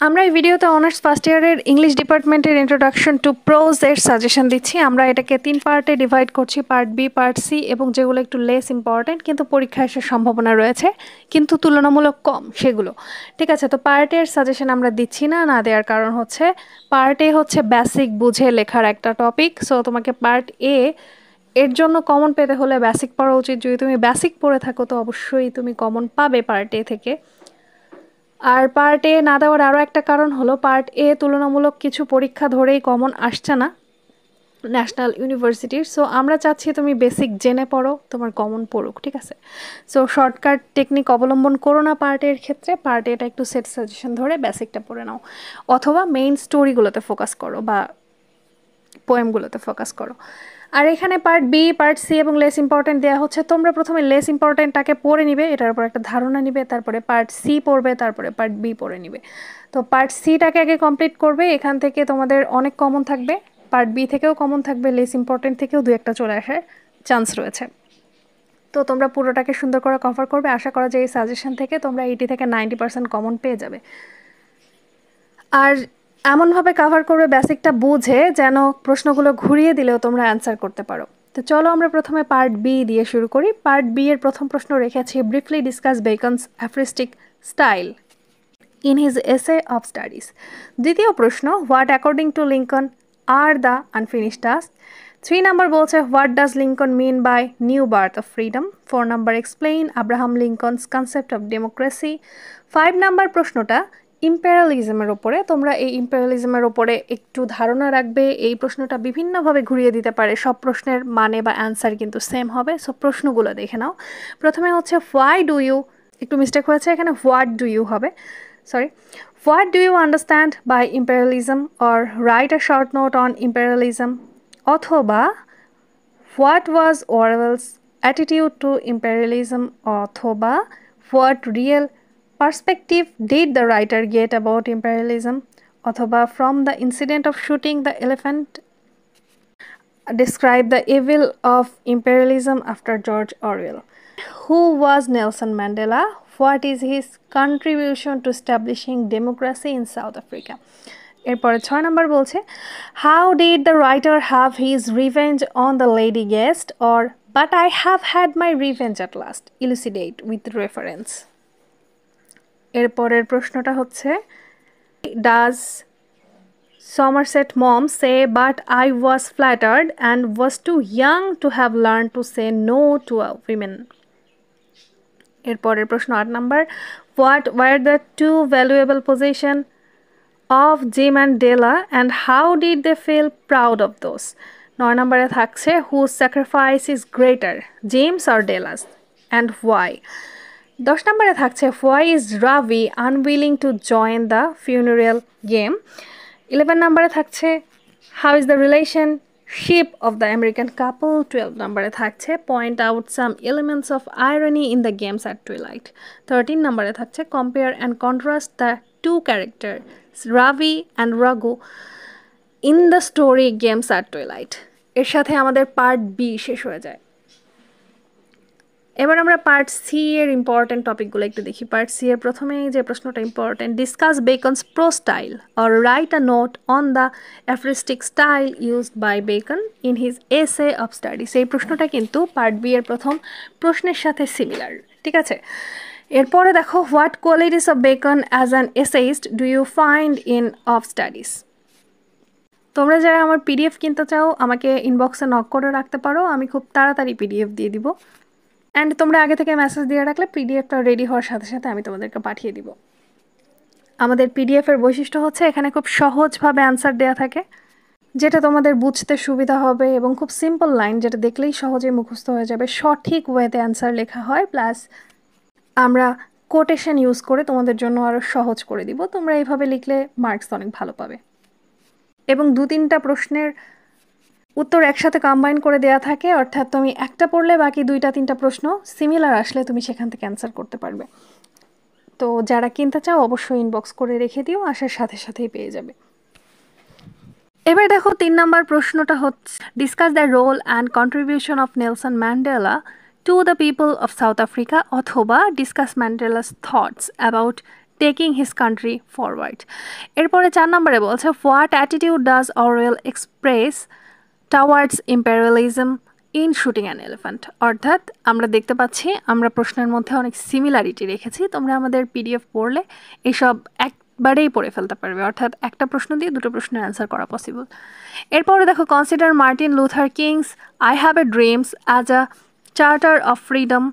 আমরা এই ভিডিওতে অনার্স ফার্স্ট ইয়ারের ইংলিশ ডিপার্টমেন্টের ইন্ট্রোডাকশন টু প্রোজ এর সাজেশন দিচ্ছি। আমরা এটাকে 3 পার্টে ডিভাইড করছি, পার্ট বি, পার্ট সি এবং যেগুলো একটু লেস ইম্পর্টেন্ট কিন্তু পরীক্ষায় আসার সম্ভাবনা রয়েছে কিন্তু তুলনামূলক কম সেগুলো। ঠিক আছে, তো পার্ট এর সাজেশন আমরা দিচ্ছি না দেওয়ার কারণ হচ্ছে পার্ট এ হচ্ছে বেসিক বুঝে লেখার একটা টপিক। সো তোমাকে পার্ট এ এর জন্য কমন পেতে হলে বেসিক পড়া উচিত। যদি তুমি বেসিক পড়ে থাকো তো অবশ্যই তুমি কমন পাবে পার্ট এ থেকে। আর পার্ট এ না দেওয়ার আরও একটা কারণ হলো পার্ট এ তুলনামূলক কিছু পরীক্ষা ধরেই কমন আসছে না ন্যাশনাল ইউনিভার্সিটির। সো আমরা চাচ্ছি তুমি বেসিক জেনে পড়ো, তোমার কমন পড়ুক। ঠিক আছে, সো শর্টকাট টেকনিক অবলম্বন করো না পার্টের ক্ষেত্রে। পার্ট এটা একটু সেট সাজেশন ধরে বেসিকটা পড়ে নাও, অথবা মেইন স্টোরিগুলোতে ফোকাস করো বা পোয়েমগুলোতে ফোকাস করো। আর এখানে পার্ট বি, পার্ট সি এবং লেস ইম্পর্টেন্ট দেওয়া হচ্ছে। তোমরা প্রথমে লেস ইম্পর্টেন্টটাকে পড়ে নিবে, এটার উপর একটা ধারণা নিবে, তারপরে পার্ট সি পড়বে, তারপরে পার্ট বি পড়ে নিবে। তো পার্ট সিটাকে আগে কমপ্লিট করবে, এখান থেকে তোমাদের অনেক কমন থাকবে, পার্ট বি থেকেও কমন থাকবে, লেস ইম্পর্টেন্ট থেকেও দু একটা চলে আসার চান্স রয়েছে। তো তোমরা পুরোটাকে সুন্দর করে কভার করবে। আশা করা যায় এই সাজেশন থেকে তোমরা 80 থেকে 90% কমন পেয়ে যাবে। আর এমনভাবে কভার করবে বেসিকটা বুঝে যেন প্রশ্নগুলো ঘুরিয়ে দিলেও তোমরা অ্যান্সার করতে পারো। তো চলো আমরা প্রথমে পার্ট বি দিয়ে শুরু করি। পার্ট বি এর প্রথম প্রশ্ন রেখেছি, briefly discuss Bacon's aphoristic style in his essay of studies. দ্বিতীয় প্রশ্ন, what according to Lincoln are the unfinished task. 3 নাম্বার বলছে, what does Lincoln mean by new birth of freedom. 4 নাম্বার, explain Abraham Lincoln's concept of democracy. 5 নাম্বার প্রশ্নটা ইম্পেরিয়ালিজমের ওপরে। তোমরা এই ইম্পেরিয়ালিজমের ওপরে একটু ধারণা রাখবে, এই প্রশ্নটা বিভিন্নভাবে ঘুরিয়ে দিতে পারে, সব প্রশ্নের মানে বা অ্যান্সার কিন্তু সেম হবে। সো প্রশ্নগুলো দেখে নাও। প্রথমে হচ্ছে হোয়াই ডু ইউ, একটু মিস্টেক হয়েছে এখানে, হোয়াট ডু ইউ হবে, sorry. What do you understand by imperialism, or write a short note on imperialism. অথবা what was Orwell's attitude to imperialism. অথবা what real perspective did the writer get about imperialism. অথবা from the incident of shooting the elephant describe the evil of imperialism after George Orwell. Who was Nelson Mandela? What is his contribution to establishing democracy in South Africa? এরপরে 6 নম্বর বলছে, how did the writer have his revenge on the lady guest, or but I have had my revenge at last, elucidate with reference. এরপরের প্রশ্নটা হচ্ছে, does Somerset Maugham say but I was flattered and was too young to have learn to say no to a women. এরপরের প্রশ্ন 8 নাম্বার, what were the two valuable position of J Mandela and how did they feel proud of those. 9 নম্বরে থাকছে, whose sacrifice is greater, James or Dallas, and why. 10 নম্বরে থাকছে, why is Ravi unwilling to join the funeral game. 11 নম্বরে থাকছে, how is the relationship of the American couple. 12 নম্বরে থাকছে, point out some elements of irony in the games at twilight. 13 নম্বরে থাকছে, compare and contrast the two character Ravi and Raghu in the story games at twilight. এর সাথে আমাদের part B শেষ হয়ে যায়। এবার আমরা পার্ট সি এর ইম্পর্টেন্ট টপিকগুলো একটু দেখি। পার্ট সি এর প্রথমেই যে প্রশ্নটা important, discuss Bacon's prose style or write a note on the aphoristic style used by Bacon in his essay of studies. এই প্রশ্নটা কিন্তু পার্ট বি এর প্রথম প্রশ্নের সাথে সিমিলার। ঠিক আছে, এরপরে দেখো, what qualities of Bacon as an essayist do you find in of studies. তোমরা যারা আমার পিডিএফ কিনতে চাও আমাকে ইনবক্সে নক করে রাখতে পারো, আমি খুব তাড়াতাড়ি পিডিএফ দিয়ে দিব। অ্যান্ড তোমরা আগে থেকে মেসেজ দিয়ে রাখলে পিডিএফটা রেডি হওয়ার সাথে সাথে আমি তোমাদেরকে পাঠিয়ে দিব। আমাদের পিডিএফের বৈশিষ্ট্য হচ্ছে এখানে খুব সহজভাবে অ্যান্সার দেওয়া থাকে, যেটা তোমাদের বুঝতে সুবিধা হবে এবং খুব সিম্পল লাইন, যেটা দেখলেই সহজেই মুখস্থ হয়ে যাবে। সঠিক ওয়েতে অ্যান্সার লেখা হয়, প্লাস আমরা কোটেশন ইউজ করে তোমাদের জন্য আরও সহজ করে দিব। তোমরা এইভাবে লিখলে মার্কস অনেক ভালো পাবে। এবং 2-3টা প্রশ্নের উত্তর একসাথে কম্বাইন করে দেওয়া থাকে, অর্থাৎ তুমি একটা পড়লে বাকি 2-3টা প্রশ্ন সিমিলার আসলে তুমি সেখান থেকে অ্যান্সার করতে পারবে। তো যারা কিনতে চাও অবশ্যই ইনবক্স করে রেখে দিও, আসার সাথে সাথেই পেয়ে যাবে। এবার দেখো 3 নম্বর প্রশ্নটা হচ্ছে, discuss the role and contribution of Nelson Mandela to the people of South Africa. অথবা discuss Mandela's thoughts about taking his country forward. এরপরে 4 নম্বরে বলছে what attitude does Orwell express towards imperialism in shooting an elephant. অর্থাৎ আমরা দেখতে পাচ্ছি আমরা প্রশ্নের মধ্যে অনেক সিমিলারিটি রেখেছি, তোমরা আমাদের পিডিএফ পড়লে এসব একবারেই পড়ে ফেলতে পারবে, অর্থাৎ একটা প্রশ্ন দিয়ে দুটো প্রশ্নের অ্যান্সার করা পসিবল। এরপরে দেখো consider Martin Luther King's I have a dreams as a charter of freedom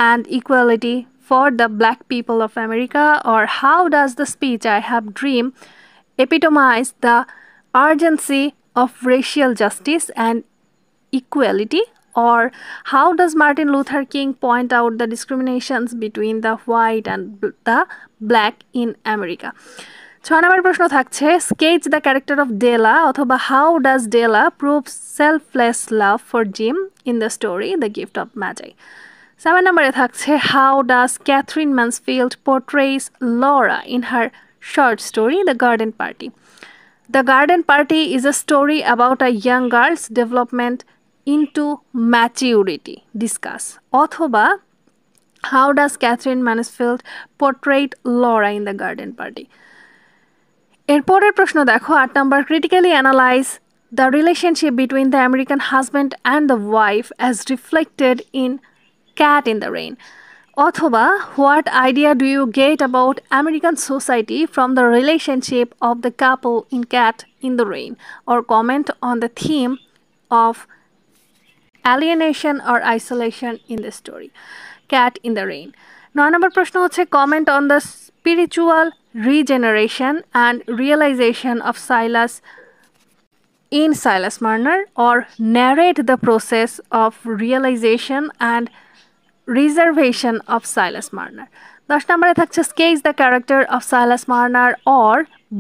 and equality for the black people of America, or how does the speech I have dreamed epitomize the urgency of racial justice and equality, or how does Martin Luther King point out the discriminations between the white and the black in America? 6 নম্বর প্রশ্ন থাকছে sketch the character of Della অথবা how does Della prove selfless love for Jim in the story The Gift of Magi? 7 নম্বরে থাকছে how does Catherine Mansfield portrays Laura in her short story The Garden Party? The Garden Party is a story about a young girl's development into maturity. Discuss. অথবা how does Catherine Mansfield portray Laura in The Garden Party? এরপরের প্রশ্ন দেখো 8 নম্বর critically analyze the relationship between the American husband and the wife as reflected in Cat in the Rain. অথবা what idea do you get about American society from the relationship of the couple in Cat in the Rain, or comment on the theme of alienation or isolation in the story Cat in the Rain. 9 নম্বর প্রশ্ন হচ্ছে comment on the spiritual regeneration and realization of Silas in Silas Marner, or narrate the process of realization and reservation of Silas Marner. 10 নম্বরে থাকছে sketch the character of Silas Marner or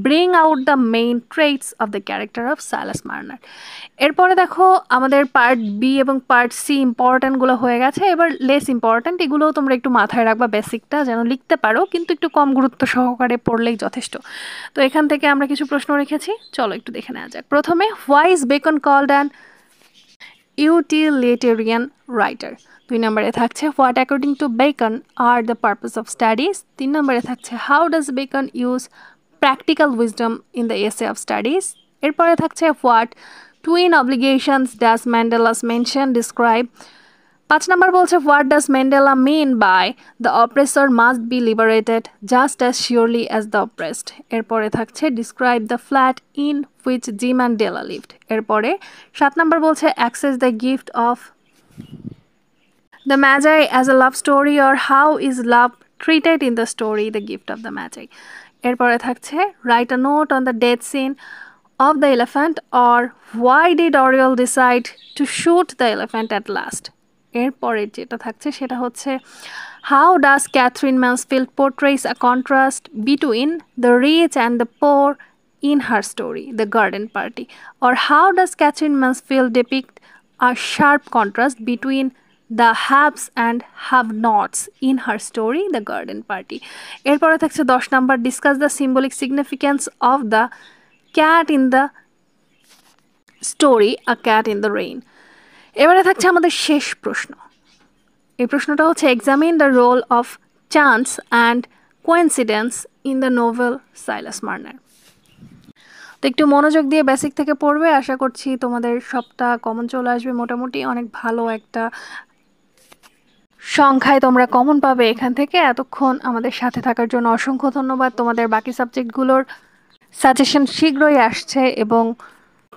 bring out the main traits of the character of Silas Marner. এরপরে দেখো আমাদের part B এবং part C ইম্পর্ট্যান্টগুলো হয়ে গেছে, এবার less important এগুলোও তোমরা একটু মাথায় রাখবা, বেসিকটা যেন লিখতে পারো, কিন্তু একটু কম গুরুত্ব সহকারে পড়লেই যথেষ্ট। তো এখান থেকে আমরা কিছু প্রশ্ন রেখেছি, চলো একটু দেখে নেওয়া যাক। প্রথমে why is Bacon called an utilitarian writer? 2 নম্বরে থাকছে what according to Bacon are the purpose of studies? 3 নম্বরে থাকছে how does Bacon use practical wisdom in the essay of studies? এরপরে থাকছে what twin obligations does Mandela's mention describe? 5 নম্বর বলছে what does Mandela mean by the oppressor must be liberated just as surely as the oppressed? এরপরে থাকছে describe the flat in which Jim and Della lived. এরপরে 7 নম্বর বলছে access the gift of the Magi as a love story, or how is love treated in the story The Gift of the Magi? এরপরে থাকছে write a note on the death scene of the elephant, or why did Orwell decide to shoot the elephant at last? এরপরে যেটা থাকছে সেটা হচ্ছে how does Catherine Mansfield portrays a contrast between the rich and the poor in her story The Garden Party, or how does Catherine Mansfield depict a sharp contrast between the haves and have-nots in her story The Garden Party? এরপরে থাকছে 10 নম্বর discuss the symbolic significance of the cat in the story A Cat in the Rain. এবারে থাকছে আমাদের শেষ প্রশ্ন, এই প্রশ্নটা হচ্ছে examine the role of chance and coincidence in the novel Silas Marner. তো একটু মনোযোগ দিয়ে বেসিক থেকে পড়বে, আশা করছি তোমাদের সবটা কমন চলে আসবে, মোটামুটি অনেক ভালো একটা সংখ্যায় তোমরা কমন পাবে এখান থেকে। এতক্ষণ আমাদের সাথে থাকার জন্য অসংখ্য ধন্যবাদ। তোমাদের বাকি সাবজেক্টগুলোর সাজেশন শীঘ্রই আসছে এবং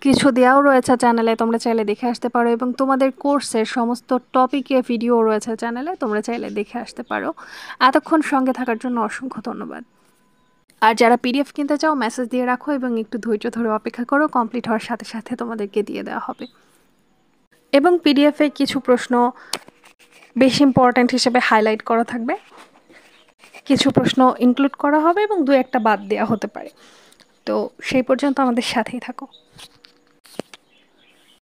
কিছু দেওয়াও রয়েছে চ্যানেলে, তোমরা চাইলে দেখে আসতে পারো, এবং তোমাদের কোর্সের সমস্ত টপিকে ভিডিও রয়েছে চ্যানেলে, তোমরা চাইলে দেখে আসতে পারো। এতক্ষণ সঙ্গে থাকার জন্য অসংখ্য ধন্যবাদ। আর যারা পিডিএফ কিনতে চাও মেসেজ দিয়ে রাখো এবং একটু ধৈর্য ধরে অপেক্ষা করো, কমপ্লিট হওয়ার সাথে সাথে তোমাদেরকে দিয়ে দেওয়া হবে। এবং পিডিএফে কিছু প্রশ্ন বেশি ইম্পর্ট্যান্ট হিসেবে হাইলাইট করা থাকবে, কিছু প্রশ্ন ইনক্লুড করা হবে এবং 2-1টা বাদ দেওয়া হতে পারে। তো সেই পর্যন্ত আমাদের সাথেই থাকো।